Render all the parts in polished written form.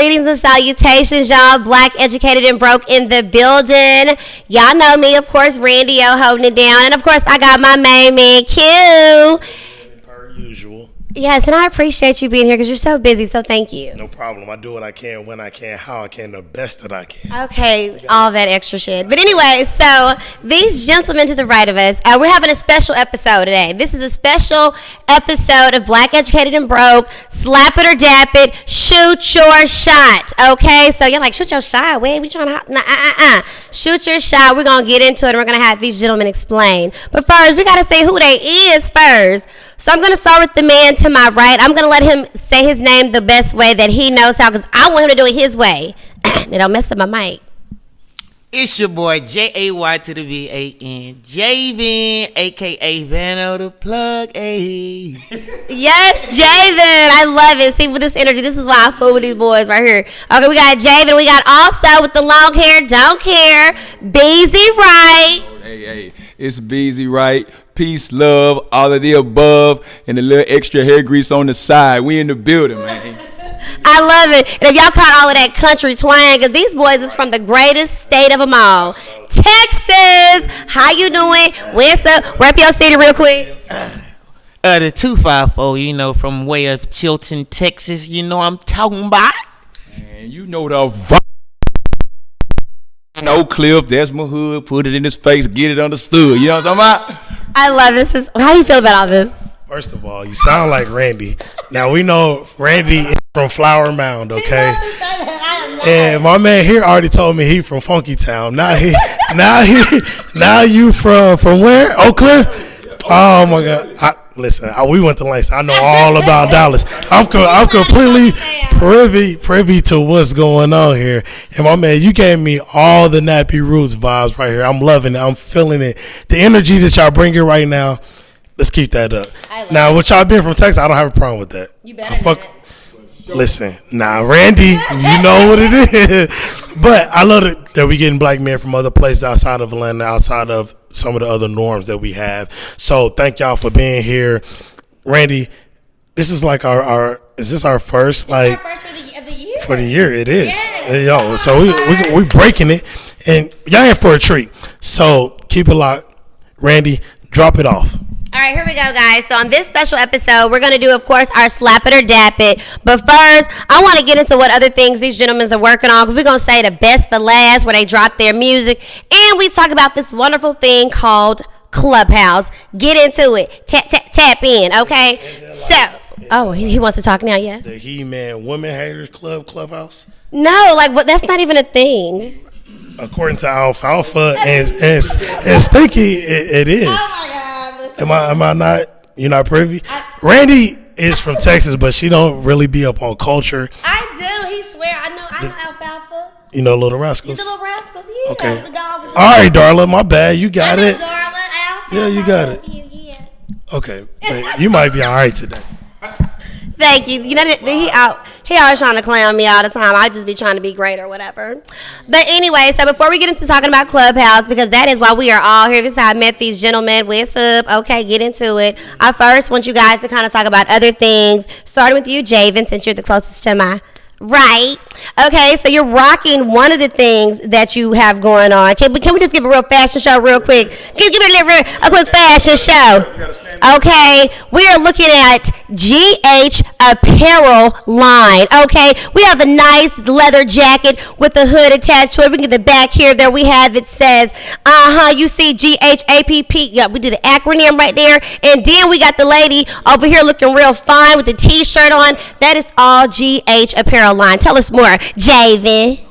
Greetings and salutations, y'all. Black, educated, and broke in the building. Y'all know me, of course, Randi O holding it down. And, of course, I got my main man, Q. Per usual. Yes, and I appreciate you being here because you're so busy, so thank you. No problem. I do what I can, when I can, how I can, the best that I can. Okay, all that extra shit. But anyway, so these gentlemen to the right of us, we're having a special episode today. This is a special episode of Black, Educated, and Broke. Slap it or dap it. Shoot your shot. Okay, so you're like, shoot your shot? Wait, we trying to... Shoot your shot. We're going to get into it, and we're going to have these gentlemen explain. But first, we got to say who they is first. So I'm going to start with the man to my right. I'm going to let him say his name the best way that he knows how, because I want him to do it his way. It don't mess up my mic. It's your boy, Jay to the V-A-N, Javen, a.k.a. Vano the Plug, A. Yes, Javen. I love it. See, with this energy, this is why I fool with these boys right here. Okay, we got Javen. We got also, with the long hair, don't care, Beezy Right. Hey, it's Beezy Right. Peace, love, all of the above, and a little extra hair grease on the side. We in the building, man. I love it. And if y'all caught all of that country twang, because these boys is from the greatest state of them all, Texas. How you doing? Where's up? Rep your city real quick. The 254, from way of Chilton, Texas. You know I'm talking about. And you know the vibe. No Cliff, that's my hood. Put it in his face, get it understood. You know what I'm talking about? I love this. How you feel about all this? First of all, you sound like Randi. Now, we know Randi is from Flower Mound, okay? And my man here already told me he from Funky Town. Now you from where? Oak Cliff? Oh, my God. Listen, we went to Langston. I know all about Dallas. I'm completely privy to what's going on here. And my man, you gave me all the Nappy Roots vibes right here. I'm loving it. I'm feeling it. The energy that y'all bring here right now, let's keep that up. Now, with y'all being from Texas, I don't have a problem with that. You better Listen, Randi, you know what it is. But I love that we getting black men from other places outside of Atlanta, outside of some of the other norms that we have. So thank y'all for being here. Randi, this is like is this our first, like, our first of the year? For the year, it is. Yes. So we breaking it, and y'all in for a treat. So keep it locked. Randi, drop it off. All right, here we go, guys. So on this special episode, we're going to do, of course, our slap it or dap it. But first, I want to get into what other things these gentlemen are working on, because we're going to say the best for last, where they drop their music. And we talk about this wonderful thing called Clubhouse. Get into it. Tap in, okay? So, he wants to talk now, yes? The He-Man Women Haters Clubhouse? No, that's not even a thing. According to Alfalfa and Stinky, it is. Oh, my God. Am I not? You're not privy? Randi is from Texas, but she don't really be up on culture. I do. He swear. I know Alfalfa. You know Little Rascals? The Little Rascals, yeah. Okay. The dog with all right, Darla, my bad. You got it. Darla, Alfalfa. Yeah, you got it. Yeah. Okay. You might be all right today. Thank you. You know, he always trying to clown me all the time. I just be trying to be great or whatever. But anyway, so before we get into talking about Clubhouse, because that is why we are all here. This is how I met these gentlemen. What's up? Okay, get into it. I first want you guys to kind of talk about other things, starting with you, Javen, since you're the closest to my right. Okay, so you're rocking one of the things that you have going on. Can we just give a real fashion show real quick? Give it a quick fashion show. Okay, we are looking at GH Apparel line. Okay, we have a nice leather jacket with a hood attached to it. We can get the back here. There we have it says, you see GHAPP. Yeah, we did an acronym right there. And then we got the lady over here looking real fine with the t-shirt on. That is all GH Apparel line. Tell us more, Javen.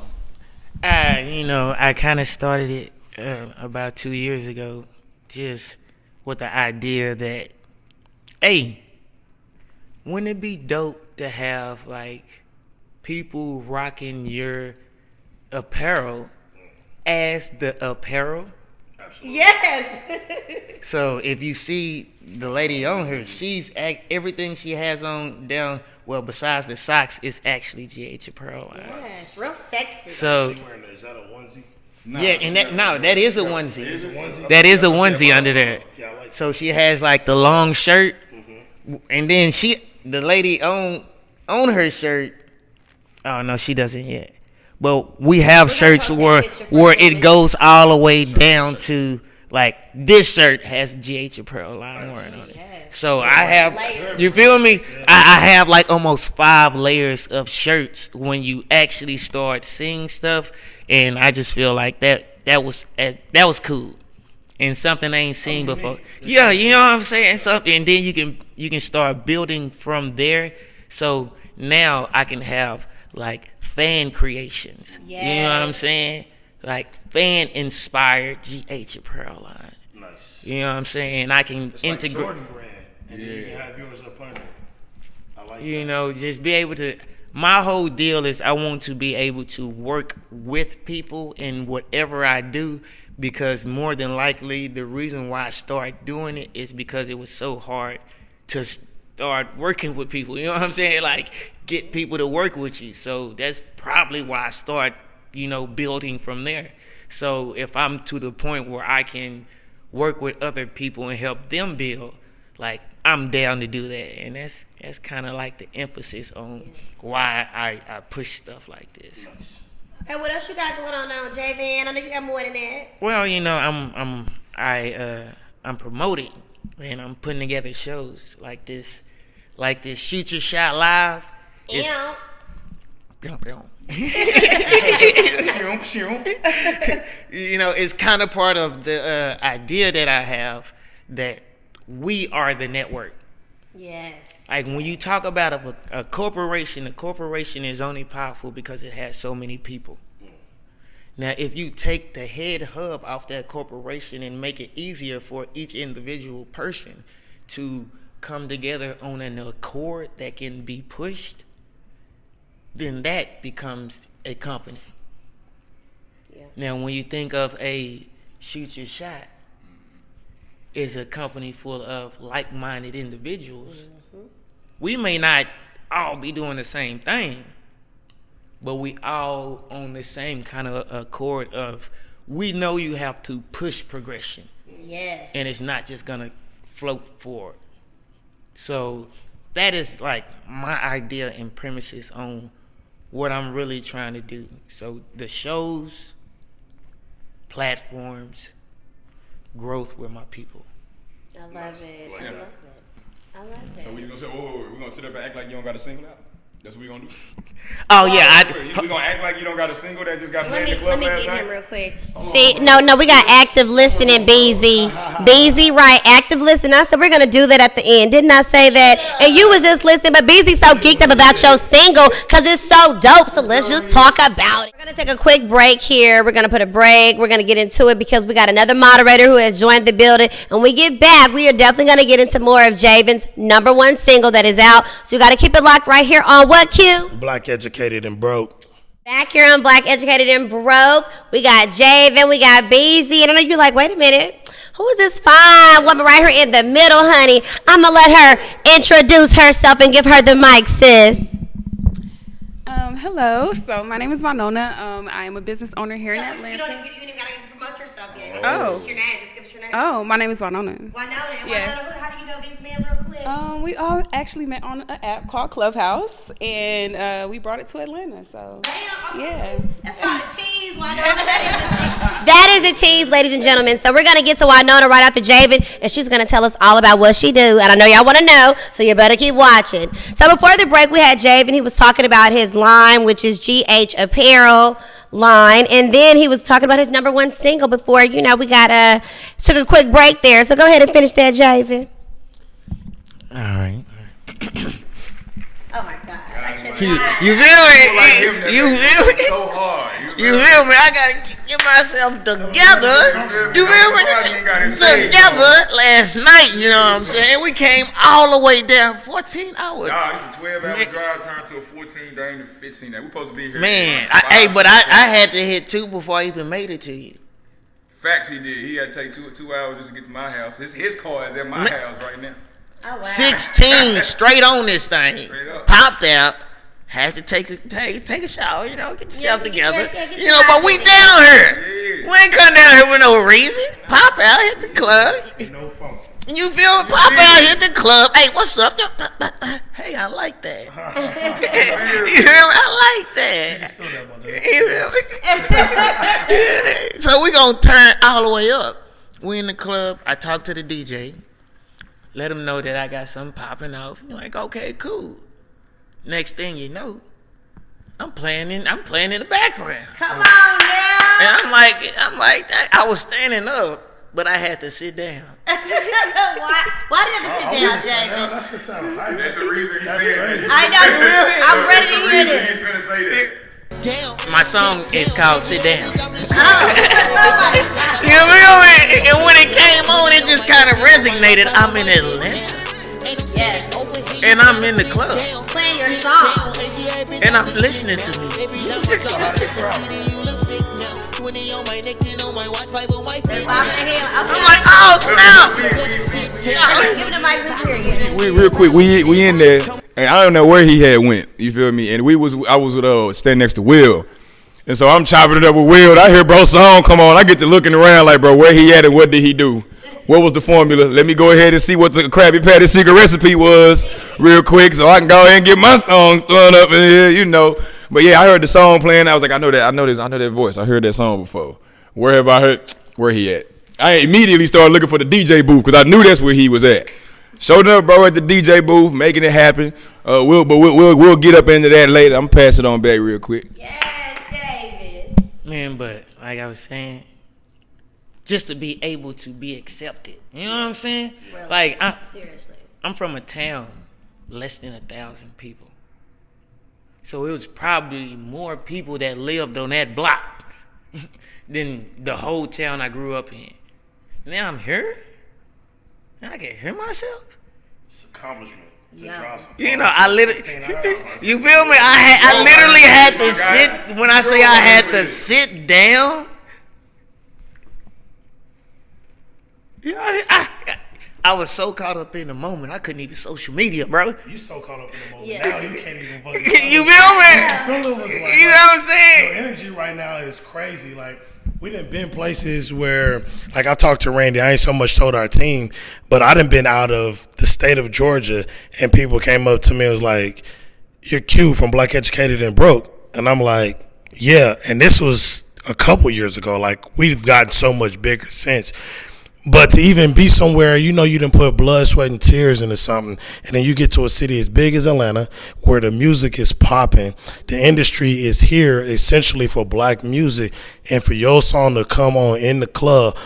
I kind of started it about 2 years ago, just with the idea that, hey, wouldn't it be dope to have, like, people rocking your apparel as the apparel? Absolutely. Yes. So if you see the lady on her, everything she has on down, well, besides the socks, is actually GH Apparel. Yes, real sexy. So, Is that a onesie? that is a onesie. That is a onesie under there. Yeah, I like so she has like the long shirt, and then the lady on her shirt Oh no, she doesn't yet. But we have shirts where it goes all the way down to like this shirt has GH Apparel line wearing on it. So I have, you feel me? I have like almost 5 layers of shirts when you actually start seeing stuff, and I just feel like that was cool. And something I ain't seen before. Yeah, you know what I'm saying? Something, and then you can start building from there. So now I can have like fan creations. Yes. You know what I'm saying? Like fan inspired GH Apparel line. Nice. You know what I'm saying? I can it's integrate. Like Jordan brand, and then you can have yours up under. I like you that. know, just be able to. My whole deal is I want to be able to work with people in whatever I do, because more than likely the reason why I started doing it is because it was so hard to start working with people. You know what I'm saying? Like get people to work with you. So that's probably why I start, building from there. So if I'm to the point where I can work with other people and help them build, like I'm down to do that. And that's kind of like the emphasis on why I push stuff like this. Hey, what else you got going on now, JVN? I know you got more than that. Well, I'm promoting and I'm putting together shows like this Shoot Your Shot Live. Yeah. It's kind of part of the idea that I have that we are the network. Yes. Like when you talk about a corporation is only powerful because it has so many people. Now, if you take the head hub off that corporation and make it easier for each individual person to come together on an accord that can be pushed, then that becomes a company. Yeah. Now, when you think of a Shoot Your Shot, it's a company full of like-minded individuals. Mm-hmm. We may not all be doing the same thing, but we all on the same kind of accord of we know you have to push progression. Yes. And it's not just gonna float forward. So that is like my idea and premises on what I'm really trying to do. So the shows, platforms, growth with my people. I love it. I love it. I love it. So we gonna say, we're gonna sit up and act like you don't got a single out? That's what we gonna do? Oh, yeah. We gonna act like you don't got a single that just got played in the Let club me last get night? him real quick. See, no, we got active listening, BZ. BZ, right, active listening. I said we're going to do that at the end. Didn't I say that? And you was just listening, but BZ so geeked up about your single because it's so dope, so let's just talk about it. We're going to take a quick break here. We're going to put a break. We're going to get into it because we got another moderator who has joined the building. And when we get back, we are definitely going to get into more of Javen's #1 single that is out. So you got to keep it locked right here on what, Q? Black, educated, and broke. Back here on Black, Educated, and Broke, we got Javen, we got BZ, and I know you're like, wait a minute, who is this fine woman right here in the middle, honey? I'm going to let her introduce herself and give her the mic, sis. Hello, so my name is Winona. I am a business owner here in Atlanta. You don't even got to promote yourself yet. Oh. What's your name? Just give us your name. Oh, my name is Winona. Winona, Yes. how do you know these men real quick? We all actually met on an app called Clubhouse, and we brought it to Atlanta, so yeah. That's not a tease, Winona. That is a tease, ladies and gentlemen. So we're going to get to Winona right after Javen, and she's going to tell us all about what she do. And I know y'all want to know, so you better keep watching. So before the break, we had Javen. He was talking about his line, which is GH Apparel line. And then he was talking about his #1 single before, we got took a quick break there. So go ahead and finish that, Javen. All right. Oh, my God. You feel me? You feel me? So hard. You feel me? I gotta get myself together. You feel me? Together last night, you know what I'm saying? We came all the way down 14 hours. Nah, it's a 12-hour drive turned to a 14-day to 15-day. We supposed to be here. Man, I had to hit 2 before I even made it to you. Facts, he did. He had to take 2 hours just to get to my house. His car is at my house right now. Oh, wow. 16 straight on this thing. Straight up. Popped out. Had to take a shower, get yourself together. Yeah, But we down here. Yeah. We ain't come down here with no reason. Pop out, hit the club. No phone. You feel me? Pop out, hit the club. Hey, what's up? Hey, I like that. You feel me? I like that. You feel me? So we gonna turn all the way up. We in the club. I talk to the DJ. Let him know that I got something popping off. You're like, okay, cool. Next thing you know, I'm playing in the background. Come on now. And I'm like, I was standing up, but I had to sit down. Why did you have to sit down, Jamie? That's just sound right. That's the reason he said that. I know. I'm ready to hear this. He's gonna say that. My song is called Sit Down. Oh, You feel me? And when it came on, it just kind of resonated. I'm in Atlanta. yes. And I'm in the club. Playing your song. And I'm listening to me. I'm like, oh, snap. Give it a mic period. Real quick, we in there, and I don't know where he had went. You feel me? And I was standing next to Will, and so I'm chopping it up with Will. I hear bro's song come on. I get to looking around like, bro, where he at and what did he do? What was the formula? Let me go ahead and see what the Krabby Patty secret recipe was, real quick, so I can go ahead and get my songs thrown up in here, you know. But yeah, I heard the song playing. I was like, I know that voice. I heard that song before. Where have I heard? Where he at? I immediately started looking for the DJ booth because I knew that's where he was at. Showed up, bro, at the DJ booth, making it happen. We'll get up into that later. I'm gonna pass it on back real quick. Yes, David. Man, but like I was saying, just to be able to be accepted. You know what I'm saying? Really? Like, Seriously. I'm from a town less than 1,000 people. So it was probably more people that lived on that block than the whole town I grew up in. Now I'm here. And I can hear myself. It's an accomplishment. Yeah. You know, I literally, you feel me? I literally had to sit, when I say I had to sit down, you know, I was so caught up in the moment, I couldn't even social media, bro. You so caught up in the moment. Yeah. Now you can't even fucking. You feel me? Feeling was like, You know what I'm saying? your energy right now is crazy. Like, we done been places where, like, I talked to Randy. I ain't so much told our team, but I done been out of the state of Georgia, and people came up to me and was like, "You're Q from Black Educated and Broke," and I'm like, "Yeah." And this was a couple years ago. Like, we've gotten so much bigger since. But to even be somewhere, you know, you done put blood, sweat, and tears into something, and then you get to a city as big as Atlanta, where the music is popping, the industry is here essentially for black music, and for your song to come on in the club,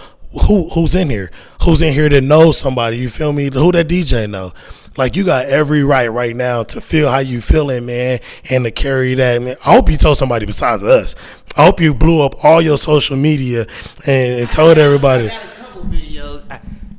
who's in here? Who's in here that knows somebody? You feel me? Who that DJ know? Like, you got every right now to feel how you feeling, man, and to carry that, man. I hope you told somebody besides us. I hope you blew up all your social media and told everybody. Videos.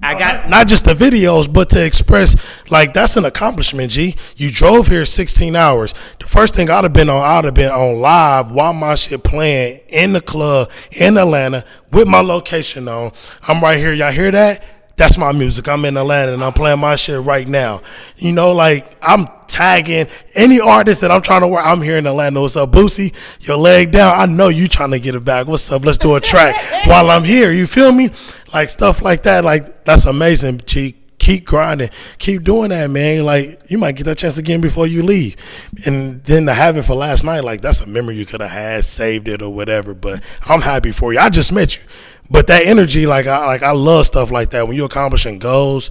I got not just the videos, but to express, like, that's an accomplishment, G. You drove here 16 hours. The first thing I'd have been on live while my shit playing in the club in Atlanta with my location on. I'm right here. Y'all hear that? That's my music. I'm in Atlanta and I'm playing my shit right now. You know, like, I'm tagging any artist that I'm trying to work. I'm here in Atlanta. What's up, Boosie? Your leg down. I know you trying to get it back. What's up? Let's do a track while I'm here. You feel me? Like, stuff like that. Like, that's amazing, G. Keep grinding. Keep doing that, man. Like, you might get that chance again before you leave. And then to have it for last night, like, that's a memory you could have had, saved it or whatever. But I'm happy for you. I just met you. But that energy, I love stuff like that. When you're accomplishing goals,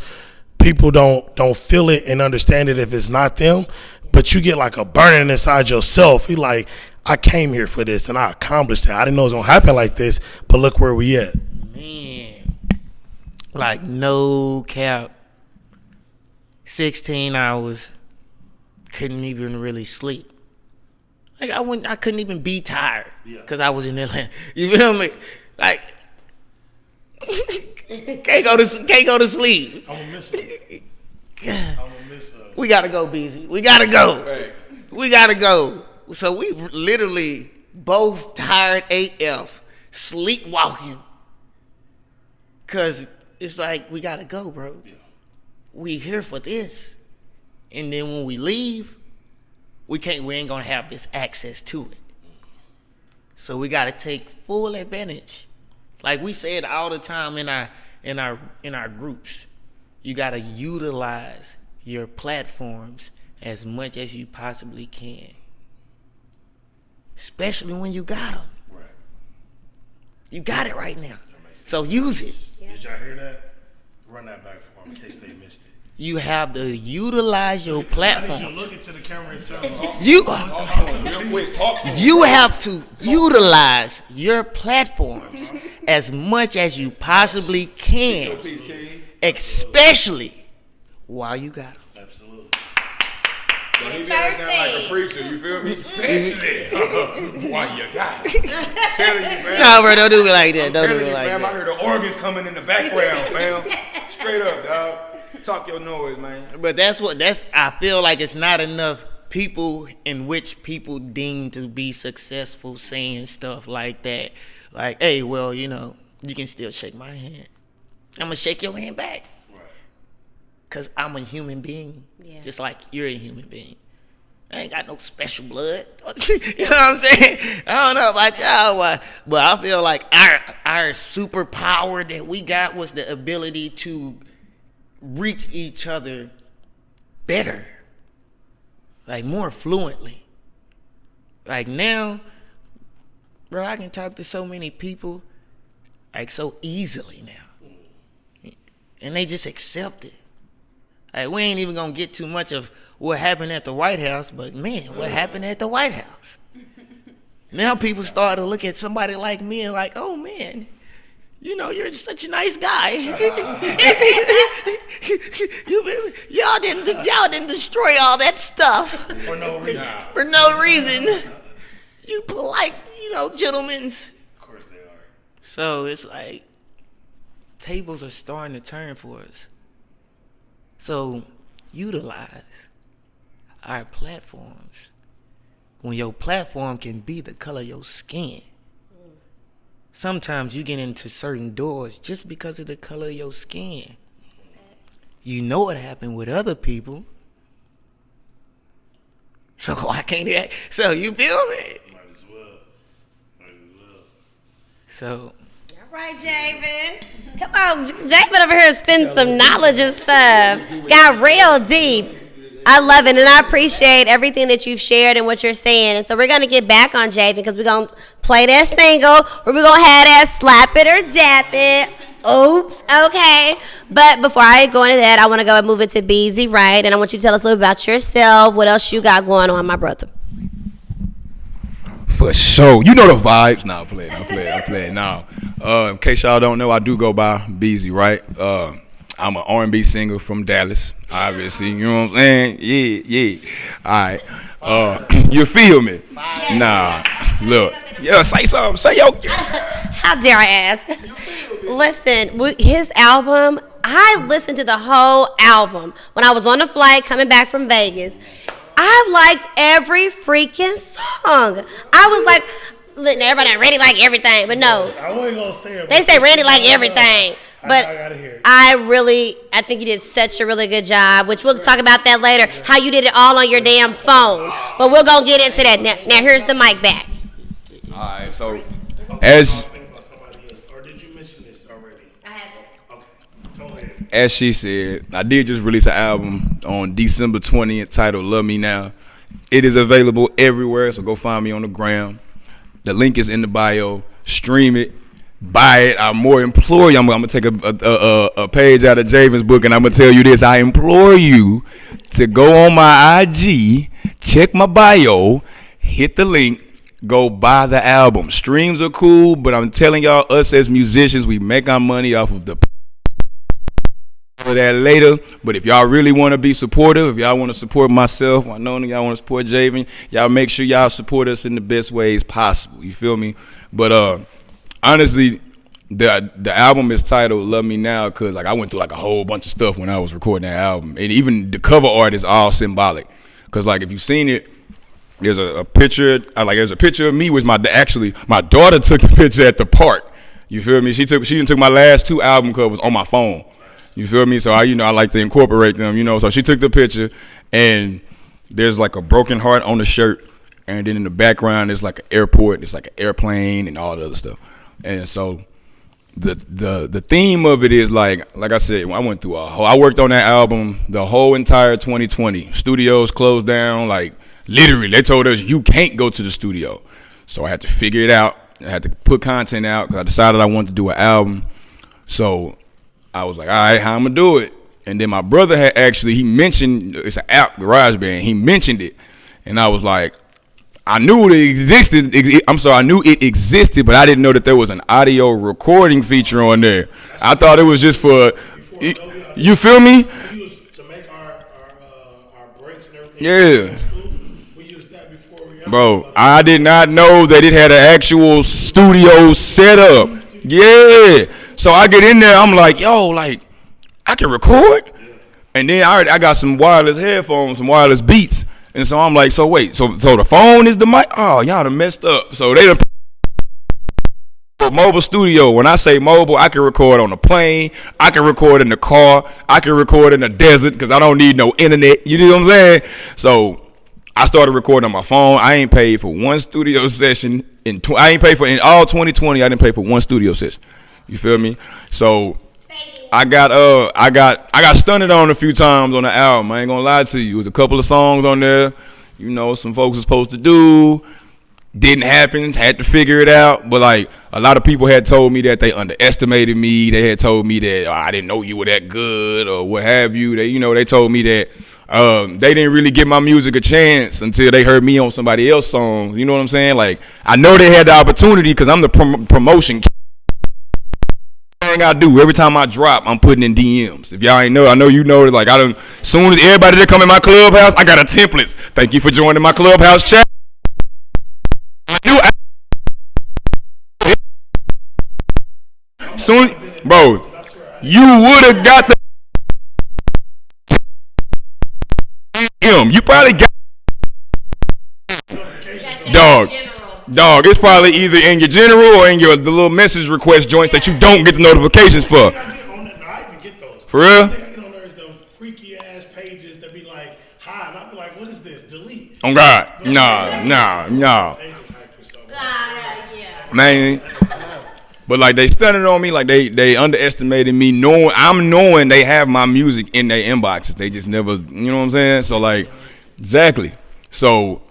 people don't feel it and understand it if it's not them. But you get like a burning inside yourself. You're like, I came here for this and I accomplished it. I didn't know it was gonna happen like this, but look where we at. Man, like, no cap, 16 hours, couldn't even really sleep. Like, I couldn't even be tired because I was in Atlanta. You feel me? Like, can't go to sleep. I'm gonna miss it. I'm gonna miss her. We gotta go, BZ. We gotta go. Right. We gotta go. So we literally both tired AF, sleepwalking. Cause it's like, we gotta go, bro. Yeah. We here for this. And then when we leave, we ain't gonna have this access to it. So we gotta take full advantage. Like we said all the time in our groups, you gotta utilize your platforms as much as you possibly can. Especially when you got them. Right. You got it right now. So use it. Did y'all hear that? Run that back for them in case they missed it. You have to utilize your platform. I need you to look into the camera and tell them. You have to utilize your platforms as much as you possibly can, especially while you got them. Absolutely. Well, he sound like a preacher, you feel me? Especially while you got it. Telling you, man. No, bro, don't do me like that. Don't do Telling me you, like fam, I that. heard the organs coming in the background, fam. Straight up, dog. Talk your noise, man. But I feel like it's not enough people in which people deem to be successful saying stuff like that. Like, hey, well, you know, you can still shake my hand. I'm going to shake your hand back. Right. Because I'm a human being. Yeah. Just like you're a human being. I ain't got no special blood. You know what I'm saying? I don't know about y'all, but I feel like our superpower that we got was the ability to reach each other better, like more fluently. Like now, bro, I can talk to so many people like so easily now, and they just accept it. Like we ain't even gonna get too much of what happened at the White House, but man, what happened at the White House? Now people start to look at somebody like me and like, oh man, you know, you're such a nice guy. Y'all didn't destroy all that stuff For no reason. for no reason. You polite, you know, gentlemen. Of course they are. So it's like tables are starting to turn for us. So utilize our platforms. When your platform can be the color of your skin. Sometimes you get into certain doors just because of the color of your skin. You know what happened with other people. So why can't it? So you feel me? Might as well. So All right, Javen. Come on, Javen over here spending some knowledge and stuff. Got real deep. I love it, and I appreciate everything that you've shared and what you're saying. And so we're going to get back on Javen because we're going to play that single where we're going to have that slap it or dap it. Oops, okay. But before I go into that, I want to go and move it to BZ, right? And I want you to tell us a little about yourself, what else you got going on, my brother. For sure. You know the vibes. Nah, I'm playing. Nah. In case y'all don't know, I do go by BZ, right? I'm an R&B singer from Dallas, obviously. You know what I'm saying? Yeah. All right. You feel me? Nah. Look. Yeah, say something. Say yo. How dare I ask? Listen, with his album, I listened to the whole album when I was on the flight coming back from Vegas. I liked every freaking song. I was like, listen, everybody Randy like everything, but no. I wasn't going to say it. They say Randy like everything. But I gotta hear it. I think you did such a really good job, which we'll talk about that later, how you did it all on your damn phone. But we're going to get into that. Now here's the mic back. All right, so as Or did you mention this already? I haven't. Okay, go ahead. as she said, I did just release an album on December 20th titled Love Me Now. It is available everywhere, so go find me on the gram. The link is in the bio. Stream it. Buy it. I more implore you. I'm gonna take a page out of Javen's book, and I'm gonna tell you this. I implore you to go on my IG, check my bio, hit the link, go buy the album. Streams are cool, but I'm telling y'all, us as musicians, we make our money off of the for that later. But if y'all really want to be supportive, if y'all want to support myself, I know y'all want to support Javen, y'all make sure y'all support us in the best ways possible. You feel me? But honestly, the album is titled Love Me Now because like I went through like a whole bunch of stuff when I was recording that album, and even the cover art is all symbolic. Because like if you've seen it, there's a picture there's a picture of me with my daughter took a picture at the park. You feel me? She took my last 2 album covers on my phone. You feel me? So I like to incorporate them. So she took the picture, and there's like a broken heart on the shirt, and then in the background there's like an airport, it's like an airplane and all the other stuff. And so the theme of it is like I said, I went through I worked on that album the whole entire 2020. Studios closed down, like literally. They told us you can't go to the studio, so I had to figure it out. I had to put content out because I decided I wanted to do an album. So I was like, all right, how I'm gonna do it? And then my brother he mentioned it's an app, GarageBand. He mentioned it, and I was like, I knew it existed. I knew it existed, but I didn't know that there was an audio recording feature on there. I thought it was just for, you feel me? We used to make our breaks and everything. Yeah. We used that before. Bro, I did not know that it had an actual studio setup. Yeah. So I get in there, I'm like, yo, like, I can record? And then I got some wireless headphones, some wireless beats. And so I'm like, so wait, so the phone is the mic? Oh, y'all done messed up. So they done mobile studio. When I say mobile, I can record on a plane. I can record in the car. I can record in the desert because I don't need no internet. You know what I'm saying? So I started recording on my phone. I ain't paid for one studio session. In all 2020, I didn't pay for one studio session. You feel me? So I got stunted on a few times on the album. I ain't gonna lie to you. It was a couple of songs on there, you know, some folks was supposed to do. Didn't happen. Had to figure it out. But like a lot of people had told me that they underestimated me. They had told me that I didn't know you were that good or what have you. They told me that they didn't really give my music a chance until they heard me on somebody else's song. You know what I'm saying? Like I know they had the opportunity because I'm the promotion. Thing I do every time I drop, I'm putting in DMs. If y'all ain't know, I know you know that. Like soon as everybody that come in my Clubhouse, I got a template. Thank you for joining my Clubhouse chat. Soon, bro, you would have got the You probably got Dog, it's probably either in your general or in the little message request joints that you don't get the notifications for. I even get those. For real? I get on there is them freaky ass pages that be like, hi, and I be like, what is this? Delete. Oh God, nah. Man, but like they stunted on me, like they underestimated me, knowing they have my music in their inboxes. They just never, you know what I'm saying? So like, exactly. So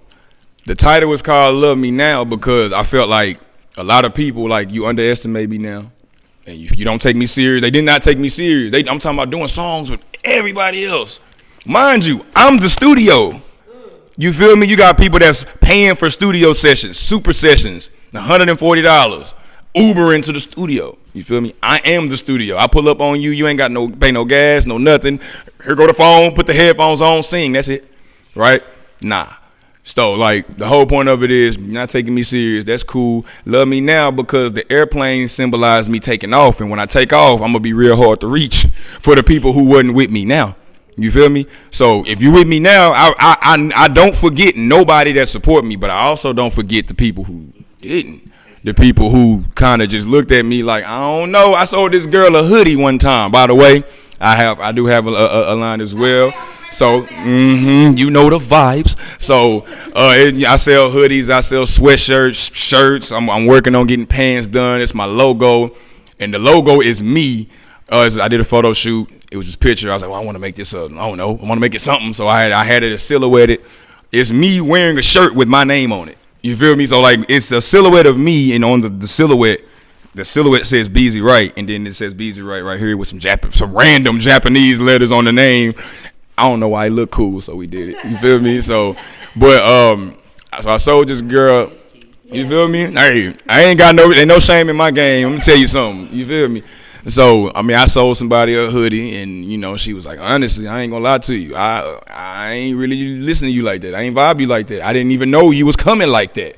the title was called Love Me Now because I felt like a lot of people, like, you underestimate me now. And you don't take me serious. They did not take me serious. I'm talking about doing songs with everybody else. Mind you, I'm the studio. You feel me? You got people that's paying for studio sessions, super sessions, $140, Uber into the studio. You feel me? I am the studio. I pull up on you. You ain't got pay no gas, no nothing. Here go the phone, put the headphones on, sing. That's it. Right? Nah. So, like, the whole point of it is you're not taking me serious. That's cool. Love me now because the airplane symbolized me taking off. And when I take off, I'm going to be real hard to reach for the people who wasn't with me now. You feel me? So, if you with me now, I don't forget nobody that support me, but I also don't forget the people who didn't. The people who kind of just looked at me like, I don't know. I sold this girl a hoodie one time. By the way, I do have a line as well. So, you know the vibes. So, I sell hoodies, I sell sweatshirts, shirts. I'm working on getting pants done. It's my logo, and the logo is me. I did a photo shoot. It was this picture. I was like, well, I want to make this. I don't know. I want to make it something. So I had it silhouetted. It's me wearing a shirt with my name on it. You feel me? So like, it's a silhouette of me, and on the silhouette says Beezy Right, and then it says Beezy right here with some random Japanese letters on the name. I don't know why it looked cool, so we did it. You feel me? So, but so I sold this girl. You feel me? Hey, I ain't no shame in my game. I'm gonna tell you something. You feel me? So, I mean, I sold somebody a hoodie, and you know, she was like, honestly, I ain't gonna lie to you. I ain't really listening to you like that. I ain't vibe you like that. I didn't even know you was coming like that.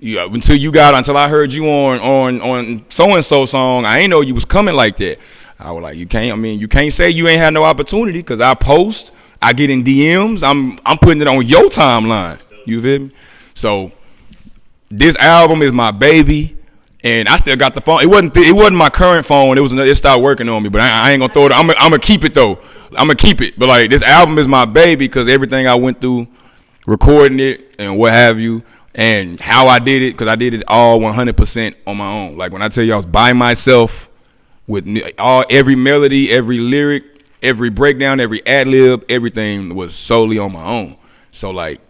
Until I heard you on so and so song, I ain't know you was coming like that. I was like, you can't say you ain't had no opportunity because I post. I get in DMs. I'm putting it on your timeline. You feel me? So this album is my baby, and I still got the phone. It wasn't my current phone. It stopped working on me. But I ain't gonna throw it. I'm gonna keep it though. I'm gonna keep it. But like, this album is my baby because everything I went through, recording it and what have you, and how I did it, because I did it all 100% on my own. Like when I tell you I was by myself with every melody, every lyric, every breakdown, every ad lib, everything was solely on my own. So like,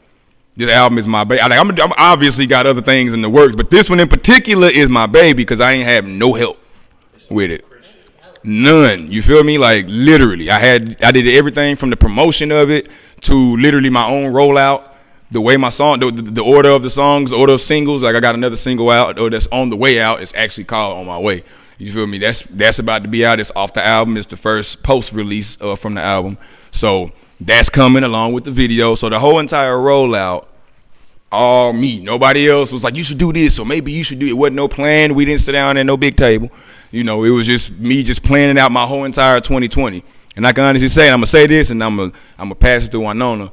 this album is my baby. I'm obviously got other things in the works, but this one in particular is my baby because I ain't have no help with it. None. You feel me? Like literally, I did everything from the promotion of it to literally my own rollout. The way my song, the order of the songs, the order of singles. Like I got another single out, or that's on the way out. It's actually called On My Way. You feel me? That's about to be out. It's off the album. It's the first post release from the album. So that's coming along with the video. So the whole entire rollout, all me. Nobody else was like, you should do this, or maybe you should do it. It wasn't no plan. We didn't sit down at no big table. You know, it was just me just planning out my whole entire 2020. And I can honestly say, and I'm gonna say this, and I'm gonna pass it to Winona.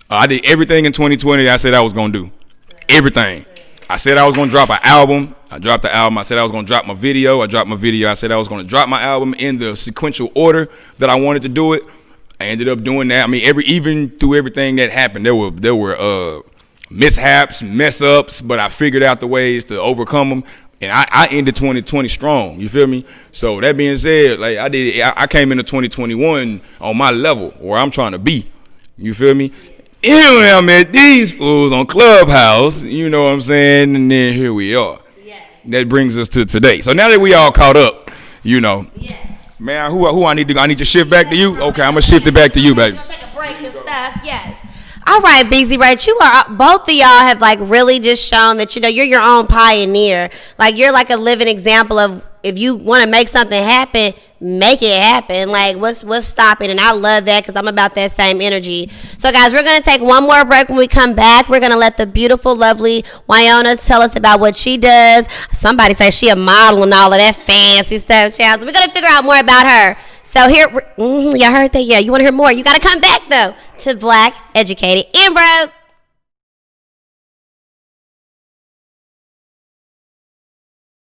I did everything in 2020 I said I was gonna do. Everything. I said I was gonna drop an album. I dropped the album. I said I was gonna drop my video. I dropped my video. I said I was gonna drop my album in the sequential order that I wanted to do it. I ended up doing that. I mean, even through everything that happened, there were mishaps, mess ups, but I figured out the ways to overcome them. And I ended 2020 strong. You feel me? So that being said, like I came into 2021 on my level where I'm trying to be. You feel me? Anyway, I met these fools on Clubhouse. You know what I'm saying? And then here we are. Yes. That brings us to today. So now that we all caught up, you know. Yes. Man, who I need to shift back to you? Okay, I'm gonna shift it back to you, baby. We're gonna take a break and stuff. Yes. All right, BZ, right? You are both of y'all have like really just shown that you're your own pioneer. Like you're like a living example of if you want to make something happen, make it happen. Like what's stopping? And I love that because I'm about that same energy. So guys, we're gonna take one more break. When we come back, we're gonna let the beautiful, lovely Winona tell us about what she does. Somebody say she a model and all of that fancy stuff, child. So we're gonna figure out more about her. So here, y'all heard that? Yeah, you want to hear more? You got to come back, though, to Black, Educated, and Broke.